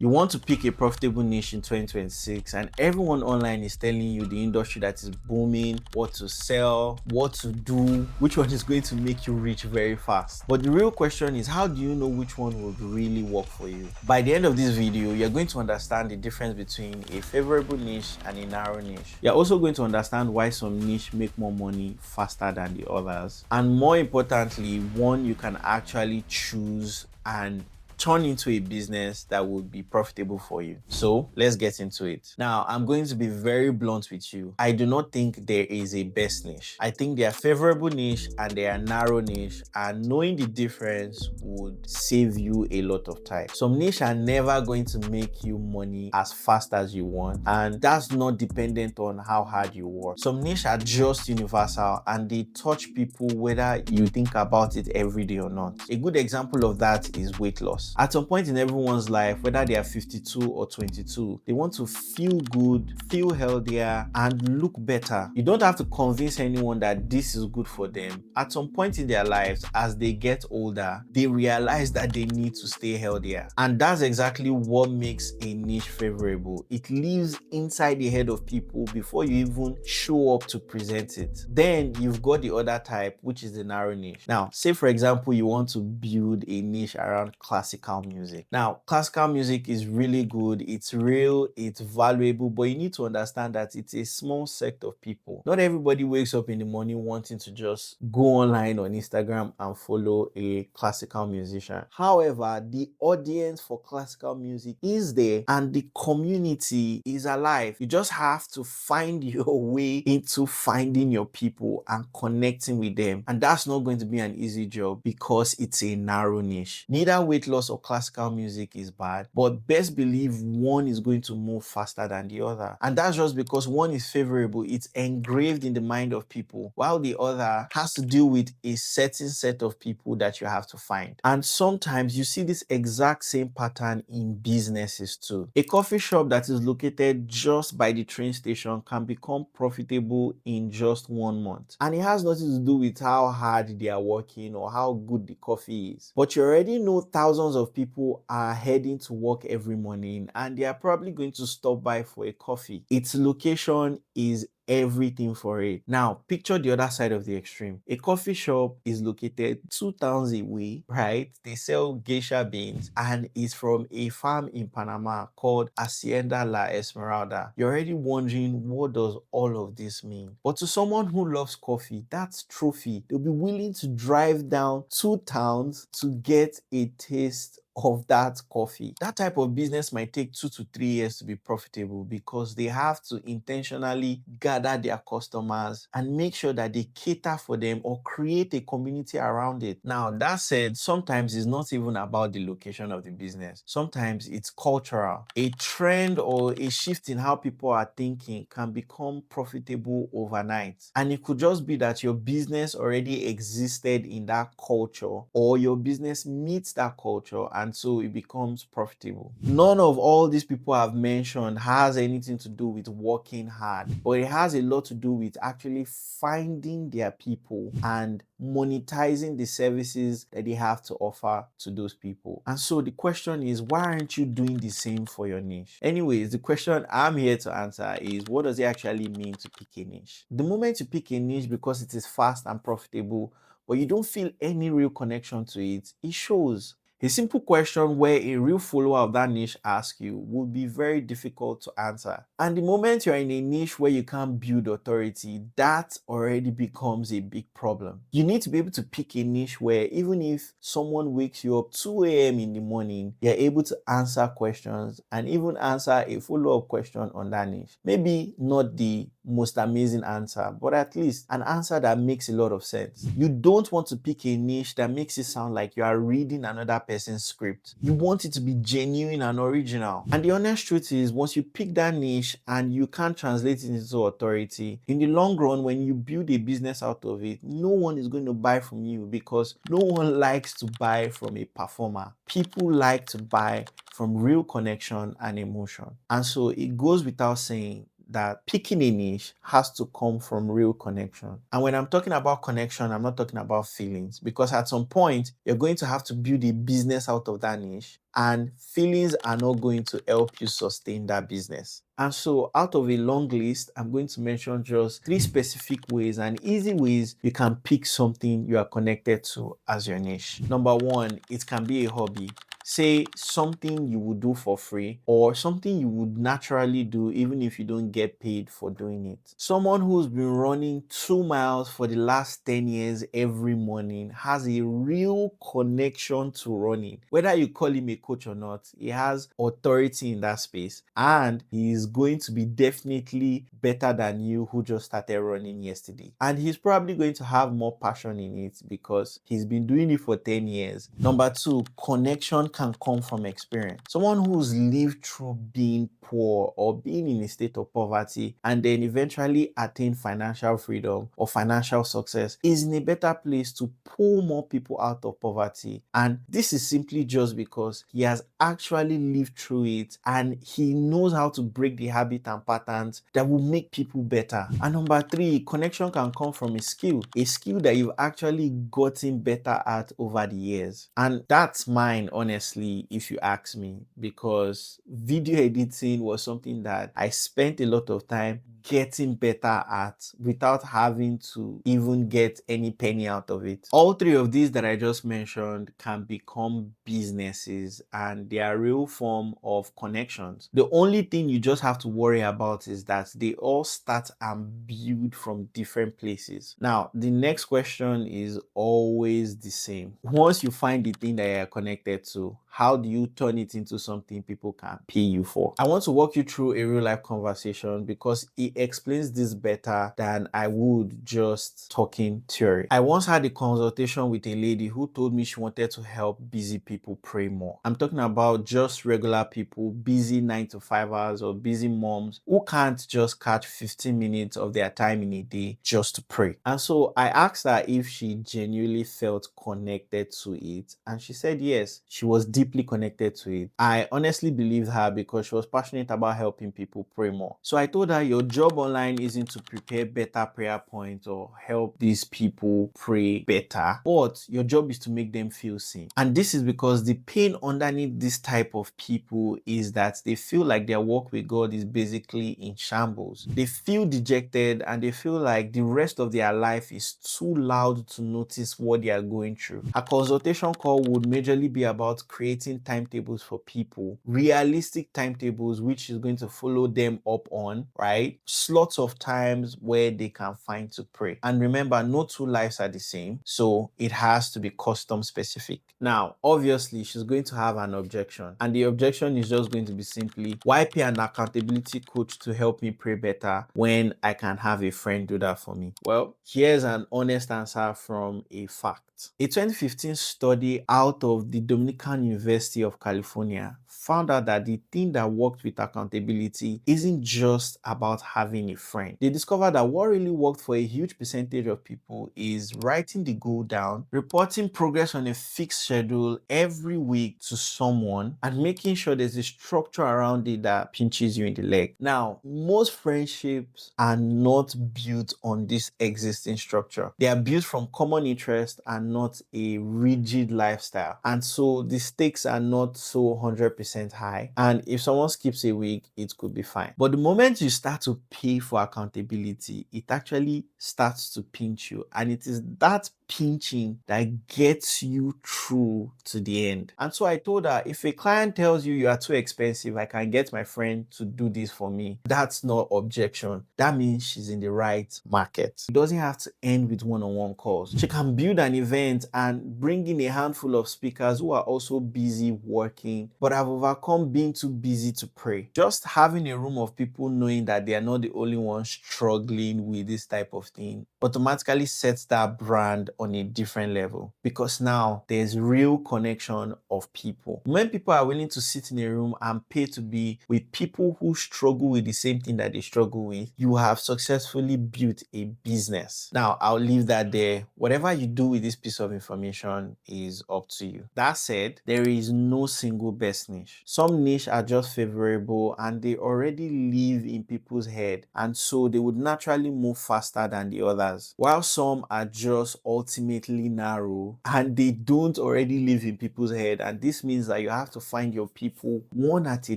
You want to pick a profitable niche in 2026, and everyone online is telling you the industry that is booming, what to sell, what to do, which one is going to make you rich very fast. But the real question is, how do you know which one will really work for you? By the end of this video, you're going to understand the difference between a favorable niche and a narrow niche. You're also going to understand why some niche make more money faster than the others. And more importantly, one you can actually choose and turn into a business that will be profitable for you. So let's get into it. Now, I'm going to be very blunt with you. I do not think there is a best niche. I think there are favorable niche and there are narrow niche, and knowing the difference would save you a lot of time. Some niche are never going to make you money as fast as you want, and that's not dependent on how hard you work. Some niche are just universal and they touch people whether you think about it every day or not. A good example of that is weight loss. At some point in everyone's life, whether they are 52 or 22, they want to feel good, feel healthier, and look better. You don't have to convince anyone that this is good for them. At some point in their lives, as they get older, they realize that they need to stay healthier. And that's exactly what makes a niche favorable. It lives inside the head of people before you even show up to present it. Then you've got the other type, which is the narrow niche. Now, say for example, you want to build a niche around classical music. Now, classical music is really good, it's real, it's valuable, but you need to understand that it's a small sect of people. Not everybody wakes up in the morning wanting to just go online on Instagram and follow a classical musician. However, the audience for classical music is there and the community is alive. You just have to find your way into finding your people and connecting with them. And that's not going to be an easy job because it's a narrow niche. Neither weight loss or classical music is bad, but best believe one is going to move faster than the other. And that's just because one is favorable, it's engraved in the mind of people, while the other has to deal with a certain set of people that you have to find. And sometimes you see this exact same pattern in businesses too. A coffee shop that is located just by the train station can become profitable in just 1 month. And it has nothing to do with how hard they are working or how good the coffee is. But you already know thousands of people are heading to work every morning and they are probably going to stop by for a coffee. Its location is everything for it. Now, picture the other side of the extreme. A coffee shop is located 2 towns away, right? They sell geisha beans and it's from a farm in Panama called Hacienda La Esmeralda. You're already wondering, what does all of this mean? But to someone who loves coffee, that's trophy. They'll be willing to drive down 2 towns to get a taste of that coffee. That type of business might take 2 to 3 years to be profitable because they have to intentionally gather their customers and make sure that they cater for them or create a community around it. Now, that said, sometimes it's not even about the location of the business. Sometimes it's cultural. A trend or a shift in how people are thinking can become profitable overnight. And it could just be that your business already existed in that culture, or your business meets that culture and so it becomes profitable. None of all these people I've mentioned has anything to do with working hard, but it has a lot to do with actually finding their people and monetizing the services that they have to offer to those people. And so the question is, why aren't you doing the same for your niche? Anyways, the question I'm here to answer is, what does it actually mean to pick a niche? The moment you pick a niche because it is fast and profitable, but you don't feel any real connection to it, it shows. A simple question where a real follower of that niche asks you would be very difficult to answer. And the moment you're in a niche where you can't build authority, that already becomes a big problem. You need to be able to pick a niche where even if someone wakes you up 2 a.m. in the morning, you're able to answer questions and even answer a follow-up question on that niche. Maybe not the most amazing answer, but at least an answer that makes a lot of sense. You don't want to pick a niche that makes it sound like you are reading another person's script. You want it to be genuine and original. And the honest truth is, once you pick that niche and you can't translate it into authority, in the long run, when you build a business out of it, no one is going to buy from you because no one likes to buy from a performer. People like to buy from real connection and emotion. And so it goes without saying that picking a niche has to come from real connection. And when I'm talking about connection, I'm not talking about feelings, because at some point, you're going to have to build a business out of that niche, and feelings are not going to help you sustain that business. And so, out of a long list, I'm going to mention just 3 specific ways and easy ways you can pick something you are connected to as your niche. Number one, it can be a hobby. Say something you would do for free, or something you would naturally do even if you don't get paid for doing it. Someone who's been running 2 miles for the last 10 years every morning has a real connection to running. Whether you call him a coach or not, he has authority in that space, and he is going to be definitely better than you who just started running yesterday. And he's probably going to have more passion in it because he's been doing it for 10 years. Number two, connection can come from experience. Someone who's lived through being poor or being in a state of poverty and then eventually attain financial freedom or financial success is in a better place to pull more people out of poverty. And this is simply just because he has actually lived through it and he knows how to break the habit and patterns that will make people better. And number three, connection can come from a skill that you've actually gotten better at over the years. And that's mine, honestly, if you ask me, because video editing was something that I spent a lot of time getting better at without having to even get any penny out of it. All three of these that I just mentioned can become businesses, and they are a real form of connections. The only thing you just have to worry about is that they all start and build from different places. Now, the next question is always the same. Once you find the thing that you're connected to, how do you turn it into something people can pay you for? I want to walk you through a real life conversation because it explains this better than I would just talking theory. I once had a consultation with a lady who told me she wanted to help busy people pray more. I'm talking about just regular people, busy 9 to 5 hours, or busy moms who can't just catch 15 minutes of their time in a day just to pray. And so I asked her if she genuinely felt connected to it, and she said yes, she was deeply connected to it. I honestly believed her because she was passionate about helping people pray more. So I told her, your job online isn't to prepare better prayer points or help these people pray better, but your job is to make them feel seen. And this is because the pain underneath this type of people is that they feel like their walk with God is basically in shambles. They feel dejected and they feel like the rest of their life is too loud to notice what they are going through. A consultation call would majorly be about creating timetables for people, realistic timetables which is going to follow them up on, right? Slots of times where they can find to pray. And remember, no two lives are the same, so it has to be custom specific. Now, obviously, she's going to have an objection, and the objection is just going to be simply, why pay an accountability coach to help me pray better when I can have a friend do that for me? Well, here's an honest answer from a fact. A 2015 study out of the Dominican University of California found out that the thing that worked with accountability isn't just about having a friend. They discovered that what really worked for a huge percentage of people is writing the goal down, reporting progress on a fixed schedule every week to someone, and making sure there's a structure around it that pinches you in the leg. Now, most friendships are not built on this existing structure. They are built from common interest and not a rigid lifestyle. And so the stakes are not so 100% high. And if someone skips a week, it could be fine. But the moment you start to pay for accountability, it actually starts to pinch you. And it is that pinching that gets you through to the end. And so I told her, if a client tells you are too expensive, I can get my friend to do this for me, that's not objection. That means she's in the right market. It doesn't have to end with one-on-one calls. She can build an event and bring in a handful of speakers who are also busy working, but have overcome being too busy to pray. Just having a room of people knowing that they are not the only ones struggling with this type of thing automatically sets that brand on a different level because now there's real connection of people. When people are willing to sit in a room and pay to be with people who struggle with the same thing that they struggle with, you have successfully built a business. Now, I'll leave that there. Whatever you do with this piece of information is up to you. That said, there is no single best niche. Some niche are just favorable and they already live in people's head, and so they would naturally move faster than the others, while some are just ultimately narrow and they don't already live in people's head. And this means that you have to find your people one at a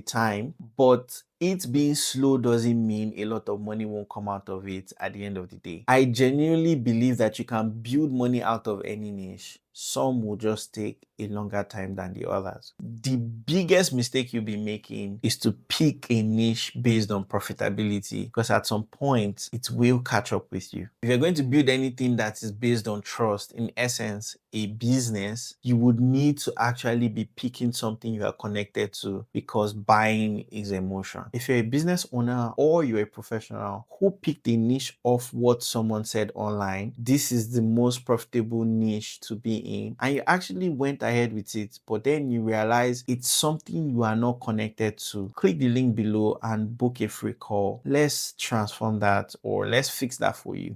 time, but it being slow doesn't mean a lot of money won't come out of it at the end of the day. I genuinely believe that you can build money out of any niche. Some will just take a longer time than the others. The biggest mistake you'll be making is to pick a niche based on profitability, because at some point it will catch up with you. If you're going to build anything that is based on trust, in essence, a business, you would need to actually be picking something you are connected to, because buying is emotion. If you're a business owner or you're a professional who picked a niche off what someone said online, this is the most profitable niche to be in, and you actually went ahead with it, but then you realize it's something you are not connected to, click the link below and book a free call. Let's transform that, or let's fix that for you.